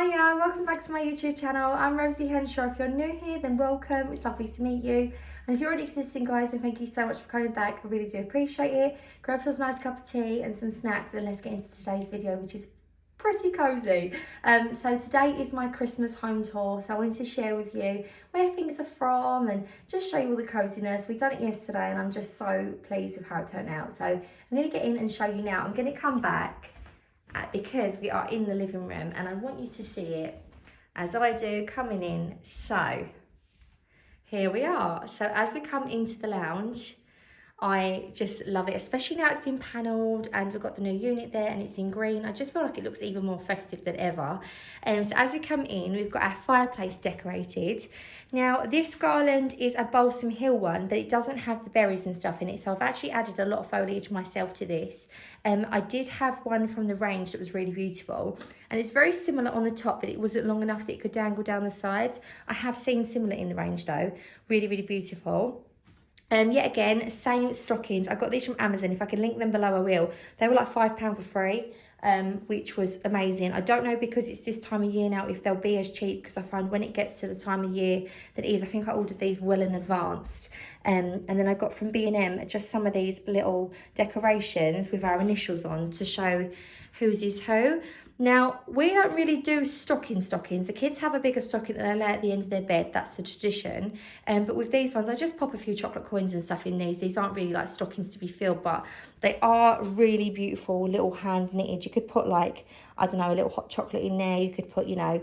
Hiya, welcome back to my YouTube channel. I'm Rosie Henshaw. If you're new here, then welcome. It's lovely to meet you. And if you're already existing, guys, then thank you so much for coming back. I really do appreciate it. Grab yourself a nice cup of tea and some snacks, and let's get into today's video, which is pretty cozy. So today is my Christmas home tour, so I wanted to share with you where things are from and just show you all the coziness. We've done it yesterday and I'm just so pleased with how it turned out. So I'm going to get in and show you now. I'm going to come back because we are in the living room and I want you to see it as I do coming in. So here we are. So as we come into the lounge, I just love it, especially now it's been panelled and we've got the new unit there and it's in green. I just feel like it looks even more festive than ever. So as we come in, we've got our fireplace decorated. Now this garland is a Balsam Hill one, but it doesn't have the berries and stuff in it. So I've actually added a lot of foliage myself to this. I did have one from the range that was really beautiful. And it's very similar on the top, but it wasn't long enough that it could dangle down the sides. I have seen similar in the range though. Really, really beautiful. Yet again, same stockings. I got these from Amazon. If I can link them below, I will. They were like £5 for free, which was amazing. I don't know, because it's this time of year now, if they'll be as cheap, because I find when it gets to the time of year that it is, I think I ordered these well in advance. And then I got from B&M just some of these little decorations with our initials on to show whose is who. Now, we don't really do stockings. The kids have a bigger stocking that they lay at the end of their bed. That's the tradition. But with these ones, I just pop a few chocolate coins and stuff in these. These aren't really like stockings to be filled, but they are really beautiful, little hand knitted. You could put like, I don't know, a little hot chocolate in there. You could put, you know,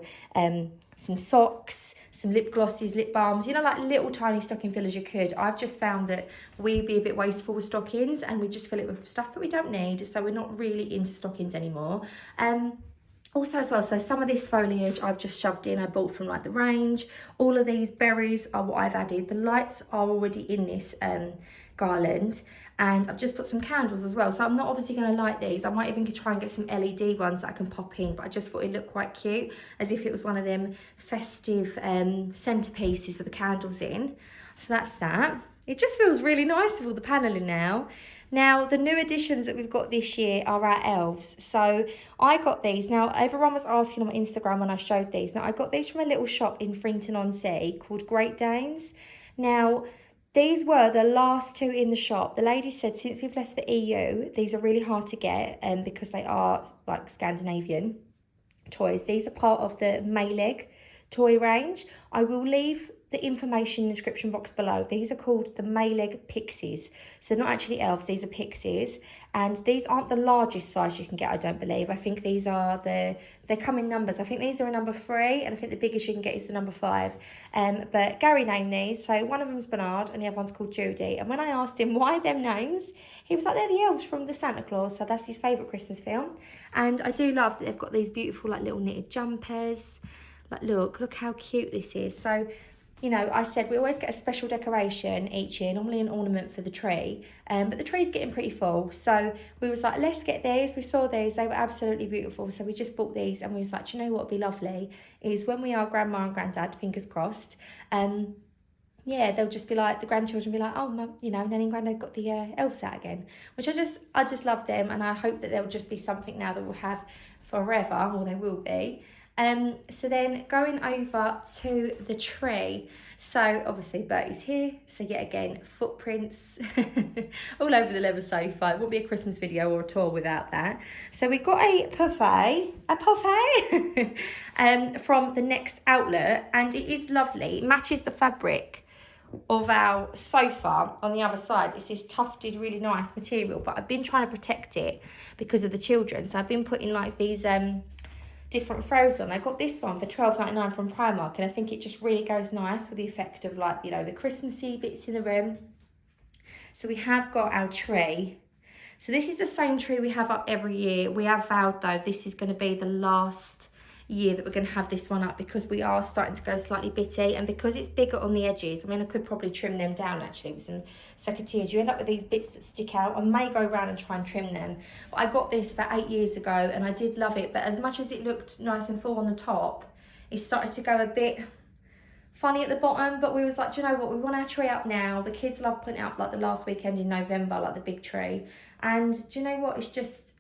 some socks, some lip glosses, lip balms, you know, like little tiny stocking fillers you could. I've just found that we be a bit wasteful with stockings and we just fill it with stuff that we don't need. So we're not really into stockings anymore. Also as well, so some of this foliage I've just shoved in, I bought from like the range. All of these berries are what I've added. The lights are already in this garland, and I've just put some candles as well. So I'm not obviously going to light these. I might even try and get some LED ones that I can pop in, but I just thought it looked quite cute, as if it was one of them festive centerpieces with the candles in. So that's that. It just feels really nice with all the panelling now. Now, the new additions that we've got this year are our elves. So I got these. Now, everyone was asking on my Instagram when I showed these. Now, I got these from a little shop in Frinton-on-Sea called Great Danes. Now, these were the last two in the shop. The lady said since we've left the EU, these are really hard to get because they are like Scandinavian toys. These are part of the Maileg toy range. I will leave the information in the description box below. These are called the maileg pixies. So not actually elves, these are pixies. And these aren't the largest size you can get, I don't believe. I think these are they come in numbers. I think these are a number 3, and I think the biggest you can get is the number 5. But Gary named these. So one of them's Bernard and the other one's called Judy. And when I asked him why them names, he was like, they're the elves from the Santa Claus. So that's his favourite Christmas film. And I do love that they've got these beautiful like little knitted jumpers. Like look how cute this is. So, you know, I said we always get a special decoration each year, normally an ornament for the tree, but the tree's getting pretty full. So we was like, let's get these. We saw these, they were absolutely beautiful. So we just bought these and we was like, do you know what would be lovely is when we are grandma and granddad, fingers crossed, yeah, they'll just be like, the grandchildren be like, oh, Mum, you know, Nanny and Granddad got the elves out again, which I just love them. And I hope that they'll just be something now that we'll have forever, or they will be. So then going over to the tree, so obviously Bertie's here, so yet again footprints all over the leather sofa. It won't be a Christmas video or a tour without that. So we got a parfait from the Next Outlet, and it is lovely. It matches the fabric of our sofa on the other side. It's this tufted, really nice material, but I've been trying to protect it because of the children, so I've been putting like these different throws on. I got this one for £12.99 from Primark, and I think it just really goes nice with the effect of like, you know, the Christmassy bits in the room. So we have got our tree. So this is the same tree we have up every year. We have vowed though this is going to be the last year that we're going to have this one up, because we are starting to go slightly bitty, and because it's bigger on the edges. I mean, I could probably trim them down actually with some secateurs. You end up with these bits that stick out. I may go around and try and trim them, but I got this about 8 years ago and I did love it. But as much as it looked nice and full on the top, it started to go a bit funny at the bottom, but we was like, do you know what, we want our tree up now. The kids love putting it up like the last weekend in November, like the big tree. And do you know what,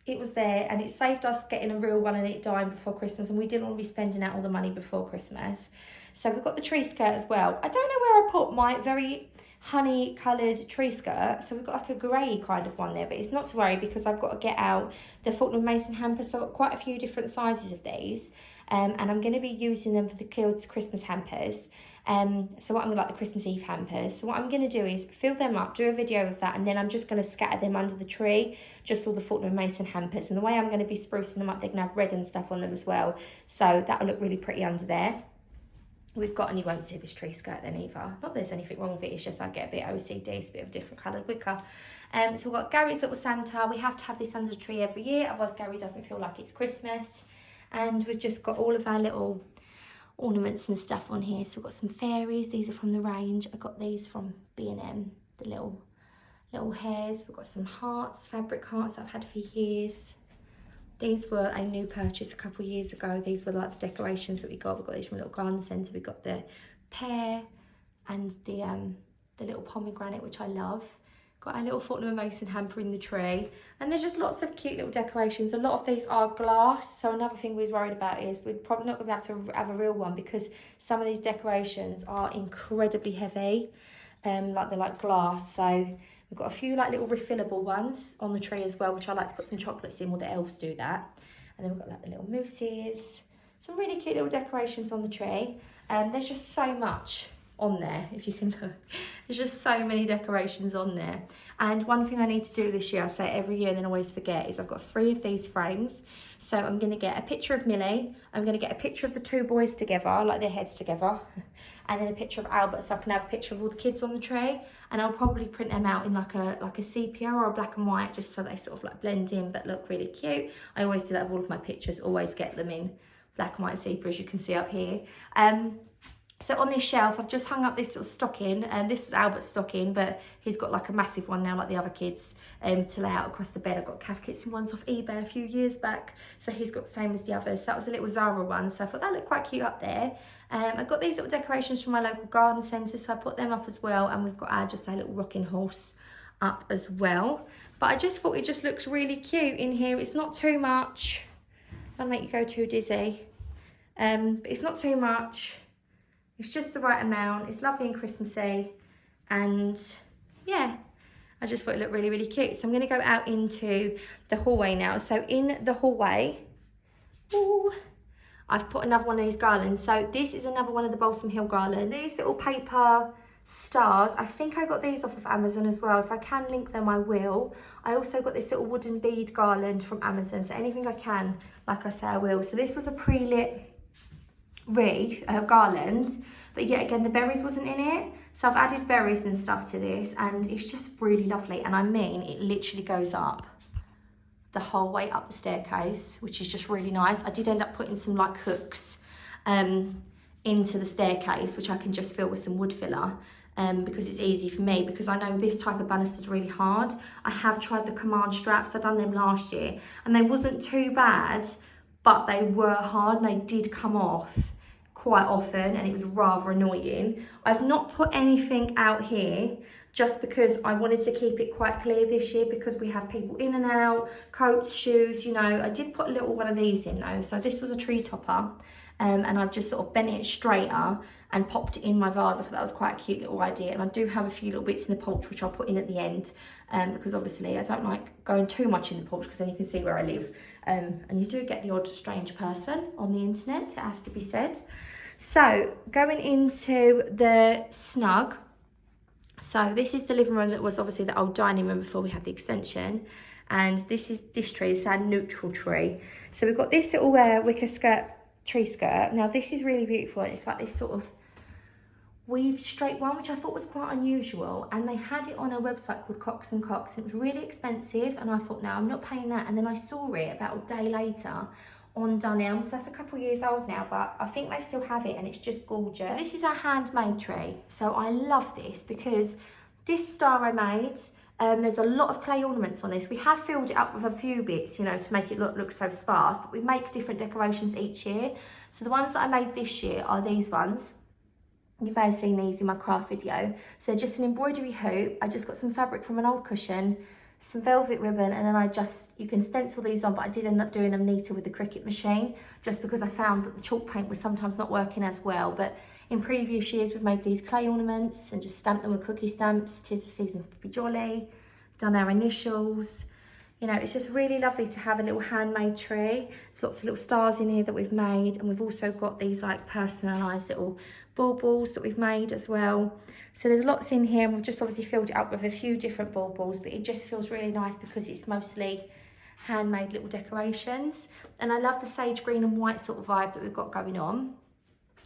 it was there, and it saved us getting a real one and it dying before Christmas, and we didn't want to be spending out all the money before Christmas. So we've got the tree skirt as well. I don't know where I put my very honey coloured tree skirt, so we've got like a grey kind of one there, but it's not to worry because I've got to get out the Fortnum Mason hampers, so I've got quite a few different sizes of these, and I'm going to be using them for the kids' Christmas hampers. So what I'm like the Christmas Eve hampers. So what I'm going to do is fill them up, do a video of that, and then I'm just going to scatter them under the tree, just all the Fortnum Mason hampers. And the way I'm going to be sprucing them up, they're going to have red and stuff on them as well. So that'll look really pretty under there. We've got, and you won't see this tree skirt then either. Not that there's anything wrong with it, it's just I get a bit OCD, it's a bit of a different coloured wicker. So we've got Gary's little Santa. We have to have this under the tree every year, otherwise Gary doesn't feel like it's Christmas. And we've just got all of our little ornaments and stuff on here. So we've got some fairies, these are from the range. I got these from B&M, the little hairs. We've got some hearts, fabric hearts I've had for years. These were a new purchase a couple of years ago. These were like the decorations that we got. We've got these from a little garden centre. We've got the pear and the little pomegranate, which I love. Got our little Fortnum & Mason hamper in the tree. And there's just lots of cute little decorations. A lot of these are glass. So another thing we was worried about is we're probably not going to be able to have a real one because some of these decorations are incredibly heavy. Like they're like glass. So we've got a few like little refillable ones on the tree as well, which I like to put some chocolates in. Well, the elves do that. And then we've got like the little mooses. Some really cute little decorations on the tree. There's just so much on there, if you can look. There's just so many decorations on there. And one thing I need to do this year, I say it every year and then always forget, is I've got 3 of these frames. So I'm going to get a picture of Millie, I'm going to get a picture of the 2 boys together, like their heads together, and then a picture of Albert, so I can have a picture of all the kids on the tree. And I'll probably print them out in like a sepia or a black and white, just so they sort of like blend in but look really cute. I always do that with all of my pictures, always get them in black and white sepia, as you can see up here. So on this shelf, I've just hung up this little stocking, and this was Albert's stocking, but he's got like a massive one now, like the other kids, to lay out across the bed. I got Calf Kitson ones off eBay a few years back, so he's got the same as the others. So that was a little Zara one, so I thought that looked quite cute up there. I got these little decorations from my local garden centre, so I put them up as well, and we've got just a little rocking horse up as well. But I just thought it just looks really cute in here. It's not too much. I'll make you go too dizzy. But it's not too much. It's just the right amount. It's lovely and Christmassy. And yeah, I just thought it looked really, really cute. So I'm going to go out into the hallway now. So in the hallway, ooh, I've put another one of these garlands. So this is another one of the Balsam Hill garlands. These little paper stars, I think I got these off of Amazon as well. If I can link them, I will. I also got this little wooden bead garland from Amazon. So anything I can, like I say, I will. So this was a pre-lit garland, but yet again the berries wasn't in it, so I've added berries and stuff to this, and it's just really lovely. And I mean, it literally goes up the whole way up the staircase, which is just really nice. I did end up putting some like hooks into the staircase, which I can just fill with some wood filler, because it's easy for me, because I know this type of banister is really hard. I have tried the command straps, I've done them last year, and they wasn't too bad, but they were hard and they did come off quite often, and it was rather annoying. I've not put anything out here just because I wanted to keep it quite clear this year, because we have people in and out, coats, shoes, you know. I did put a little one of these in though. So this was a tree topper, and I've just sort of bent it straighter and popped it in my vase. I thought that was quite a cute little idea. And I do have a few little bits in the porch which I'll put in at the end, because obviously I don't like going too much in the porch, because then you can see where I live. And you do get the odd strange person on the internet, it has to be said. So going into the snug, so this is the living room that was obviously the old dining room before we had the extension. And this tree, it's our neutral tree. So we've got this little wicker skirt, tree skirt. Now this is really beautiful. It's like this sort of weaved straight one, which I thought was quite unusual. And they had it on a website called Cox and Cox. It was really expensive, and I thought, no, I'm not paying that. And then I saw it about a day later on Dunelm. So that's a couple of years old now, but I think they still have it, and it's just gorgeous. So this is our handmade tree. So I love this because this star I made, there's a lot of clay ornaments on this. We have filled it up with a few bits, you know, to make it look so sparse, but we make different decorations each year. So the ones that I made this year are these ones. You may have seen these in my craft video. So just an embroidery hoop. I just got some fabric from an old cushion, some velvet ribbon, and then you can stencil these on, but I did end up doing them neater with the Cricut machine, just because I found that the chalk paint was sometimes not working as well. But in previous years, we've made these clay ornaments and just stamped them with cookie stamps. 'Tis the season for be jolly. Done our initials. You know, it's just really lovely to have a little handmade tree. There's lots of little stars in here that we've made, and we've also got these like personalised little baubles that we've made as well. So there's lots in here, and we've just obviously filled it up with a few different baubles, but it just feels really nice because it's mostly handmade little decorations. And I love the sage green and white sort of vibe that we've got going on.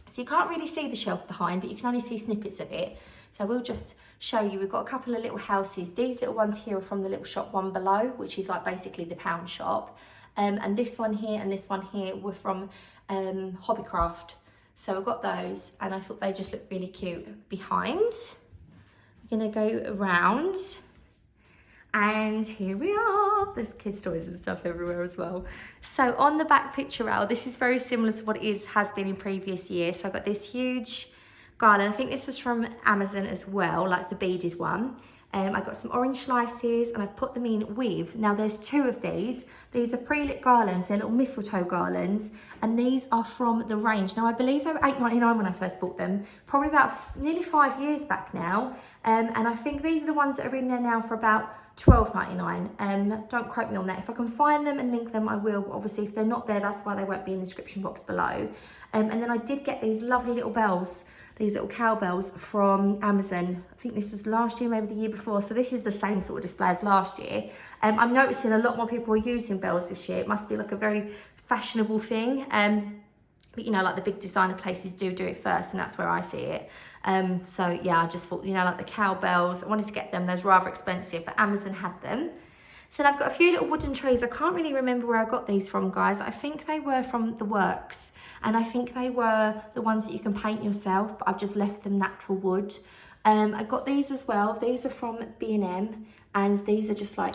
So you can't really see the shelf behind, but you can only see snippets of it. So we'll just show you, we've got a couple of little houses. These little ones here are from the little shop one below, which is like basically the pound shop. And this one here and this one here were from Hobbycraft. So I've got those, and I thought they just look really cute behind. We're gonna go around, and here we are. There's kids' toys and stuff everywhere as well. So on the back picture rail, this is very similar to what it has been in previous years. So I've got this huge garland. I think this was from Amazon as well, like the beaded one. I got some orange slices, and I've put them in with, now there's two of these. These are pre-lit garlands, they're little mistletoe garlands, and these are from the range. Now I believe they were $8.99 when I first bought them, probably about nearly 5 years back now. And I think these are the ones that are in there now for about $12.99. Don't quote me on that. If I can find them and link them, I will. Obviously, if they're not there, that's why they won't be in the description box below. And then I did get these lovely little bells, these little cowbells from Amazon. I think this was last year, maybe the year before. So this is the same sort of display as last year. I'm noticing a lot more people are using bells this year. It must be like a very fashionable thing. But you know, like the big designer places do it first, and that's where I see it. So yeah, I just thought, you know, like the cowbells, I wanted to get them. Those rather expensive, but Amazon had them. So I've got a few little wooden trees. I can't really remember where I got these from, guys. I think they were from the works. And I think they were the ones that you can paint yourself, but I've just left them natural wood. I got these as well. These are from B&M, and these are just like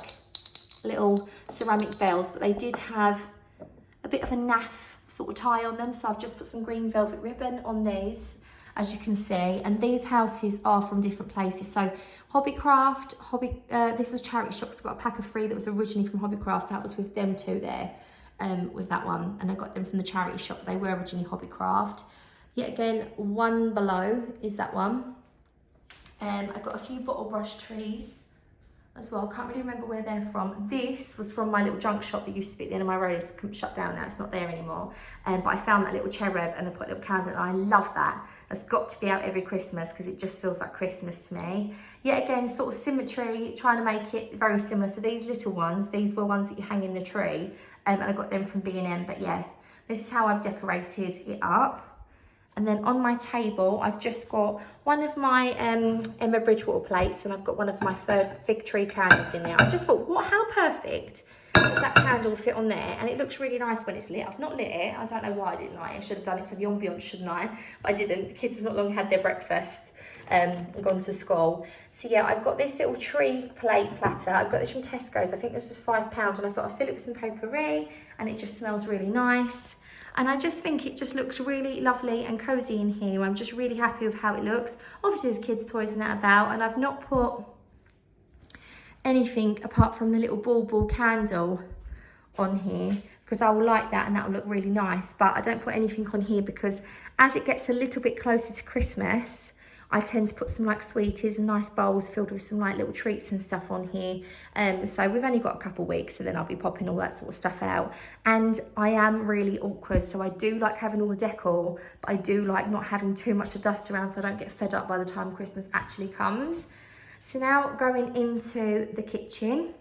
little ceramic bells, but they did have a bit of a naff sort of tie on them. So I've just put some green velvet ribbon on these, as you can see. And these houses are from different places. So Hobbycraft, this was charity shops. I got a pack of 3 that was originally from Hobbycraft. That was with them two there. With that one, and I got them from the charity shop. They were originally Hobbycraft. Yet again, one below is that one. I got a few bottle brush trees as well. Can't really remember where they're from. This was from my little junk shop that used to be at the end of my road. It's shut down now, it's not there anymore. But I found that little cherub, and I put a little candle, and I love that. It's got to be out every Christmas because it just feels like Christmas to me. Yet again, sort of symmetry, trying to make it very similar. So these little ones, these were ones that you hang in the tree. And I got them from B&M, but yeah, this is how I've decorated it up. And then on my table, I've just got one of my Emma Bridgewater plates, and I've got one of my fig tree candles in there. I just thought, how perfect does that candle fit on there? And it looks really nice when it's lit. I've not lit it. I don't know why I didn't light it. I should have done it for the ambiance, shouldn't I? But I didn't. The kids have not long had their breakfast and gone to school. So yeah, I've got this little tree platter. I got this from Tesco's. I think this was £5, and I thought I'd fill it with some potpourri, and it just smells really nice. And I just think it just looks really lovely and cozy in here. I'm just really happy with how it looks. Obviously there's kids' toys and that about, and I've not put anything apart from the little ball candle on here, because I will like that and that will look really nice. But I don't put anything on here because as it gets a little bit closer to Christmas, I tend to put some like sweeties and nice bowls filled with some like little treats and stuff on here. So we've only got a couple of weeks, so then I'll be popping all that sort of stuff out. And I am really awkward, so I do like having all the decor, but I do like not having too much to dust around so I don't get fed up by the time Christmas actually comes. So now going into the kitchen.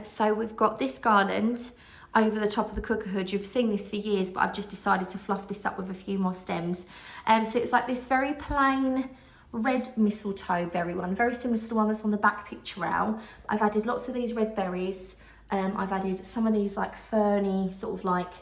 So we've got this garland over the top of the cooker hood. You've seen this for years, but I've just decided to fluff this up with a few more stems. So it's like this very plain red mistletoe berry one, very similar to the one that's on the back picture rail. I've added lots of these red berries. I've added some of these like ferny, sort of like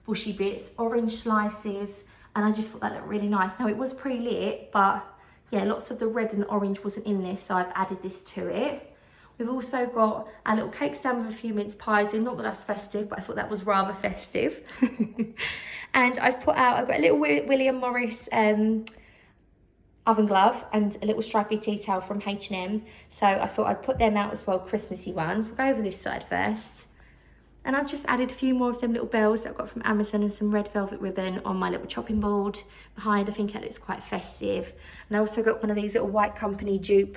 bushy bits, orange slices, and I just thought that looked really nice. Now it was pre-lit, but yeah, lots of the red and orange wasn't in this, so I've added this to it. We've also got a little cake stand with a few mince pies in. Not that that's festive, but I thought that was rather festive. And I've got a little William Morris oven glove and a little stripy tea towel from H&M. So I thought I'd put them out as well, Christmassy ones. We'll go over this side first. And I've just added a few more of them little bells that I've got from Amazon and some red velvet ribbon on my little chopping board behind. I think it looks quite festive. And I also got one of these little White Company dupe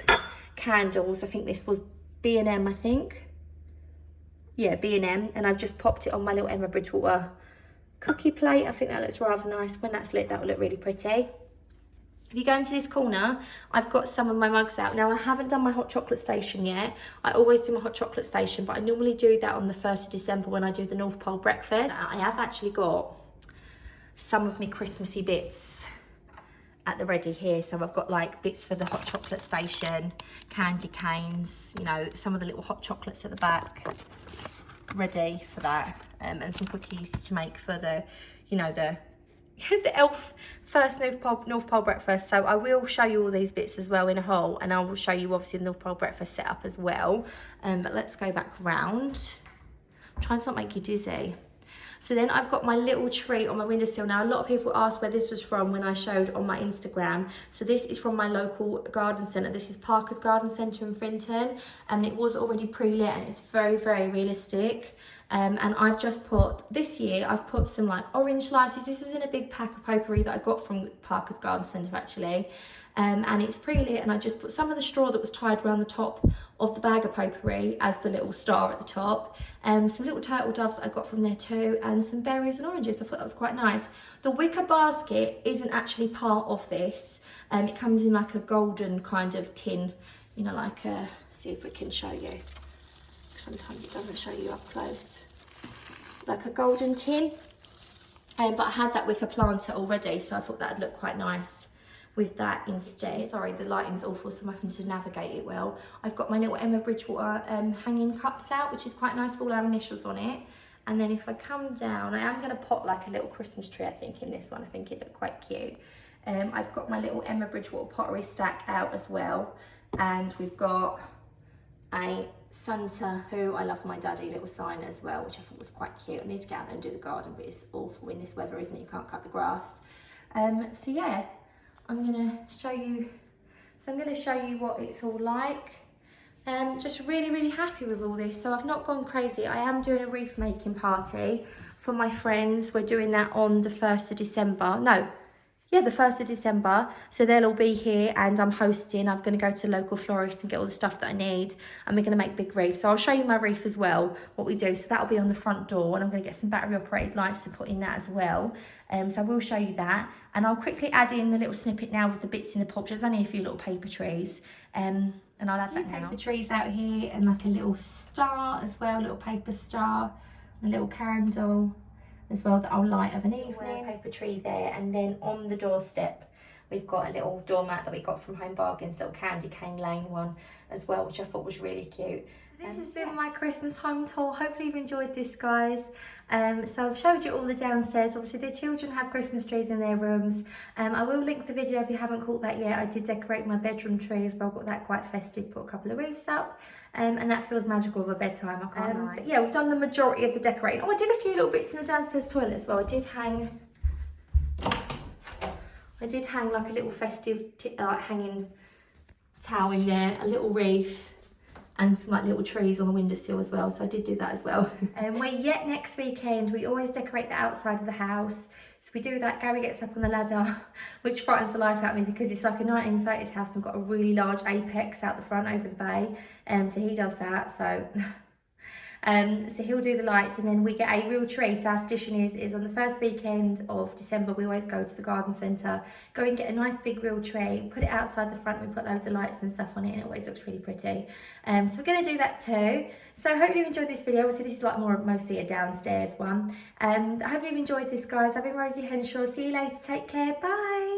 candles. I think this was B&M, I think. Yeah, B&M. And I've just popped it on my little Emma Bridgewater cookie plate. I think that looks rather nice. When that's lit, that will look really pretty. If you go into this corner, I've got some of my mugs out. Now, I haven't done my hot chocolate station yet. I always do my hot chocolate station, but I normally do that on the 1st of December when I do the North Pole breakfast. I have actually got some of my Christmassy bits at the ready here. So I've got like bits for the hot chocolate station, candy canes, you know, some of the little hot chocolates at the back ready for that, and some cookies to make for the, you know, the elf first North Pole breakfast. So I will show you all these bits as well in a haul, and I will show you obviously the North Pole breakfast setup as well. But let's go back round. I'm trying to not make you dizzy. So then I've got my little tree on my windowsill. Now, a lot of people asked where this was from when I showed on my Instagram. So this is from my local garden centre. This is Parker's Garden Centre in Frinton, and it was already pre-lit, and it's very, very realistic. And I've just put, this year, I've put some like orange slices. This was in a big pack of potpourri that I got from Parker's Garden Centre actually. And it's pre-lit, and I just put some of the straw that was tied around the top of the bag of potpourri as the little star at the top. Some little turtle doves I got from there too, and some berries and oranges. I thought that was quite nice. The wicker basket isn't actually part of this. It comes in like a golden kind of tin, you know, like a, see if we can show you. Sometimes it doesn't show you up close. Like a golden tin. But I had that wicker planter already, so I thought that'd look quite nice with that instead. Sorry, the lighting's awful, so I'm having to navigate it well. I've got my little Emma Bridgewater hanging cups out, which is quite nice with all our initials on it. And then if I come down, I am going to pop like a little Christmas tree, I think, in this one. I think it looked quite cute. I've got my little Emma Bridgewater pottery stack out as well. And we've got a Santa, who I love, my daddy little sign as well, which I thought was quite cute. I need to get out there and do the garden, but it's awful in this weather, isn't it? You can't cut the grass. So yeah, I'm gonna show you. So I'm gonna show you what it's all like. Just really, really happy with all this. So I've not gone crazy. I am doing a wreath making party for my friends. We're doing that on the 1st of December. No. Yeah, the 1st of December. So they'll all be here, and I'm hosting. I'm going to go to local florist and get all the stuff that I need. And we're going to make big wreaths. So I'll show you my wreath as well, what we do. So that'll be on the front door, and I'm going to get some battery operated lights to put in that as well. So I will show you that. And I'll quickly add in the little snippet now with the bits in the pot. There's only a few little paper trees. And I'll add that now. Paper trees out here, and like a little star as well, a little paper star, a little candle as well that I'll light of an evening. Paper tree there, and then on the doorstep we've got a little doormat that we got from Home Bargains, little candy cane lane one as well, which I thought was really cute. This has been my Christmas home tour. Hopefully you've enjoyed this, guys. So I've showed you all the downstairs. Obviously the children have Christmas trees in their rooms. I will link the video if you haven't caught that yet. I did decorate my bedroom tree as well, got that quite festive, put a couple of wreaths up. And that feels magical by bedtime, I can't lie. But yeah, we've done the majority of the decorating. Oh, I did a few little bits in the downstairs toilet as well. I did hang like a little festive hanging towel in there, a little wreath, and some like little trees on the windowsill as well. So I did do that as well. We're yet next weekend. We always decorate the outside of the house. So we do that. Gary gets up on the ladder, which frightens the life out of me because it's like a 1930s house and we've got a really large apex out the front over the bay. So he does that. So so he'll do the lights, and then we get a real tree. So our tradition is on the first weekend of December, we always go to the garden centre, go and get a nice big real tree, put it outside the front, we put loads of lights and stuff on it, and it always looks really pretty. So we're going to do that too. So hopefully you enjoyed this video. Obviously this is like mostly a downstairs one. I hope you've enjoyed this, guys. I've been Rosie Henshaw. See you later. Take care. Bye.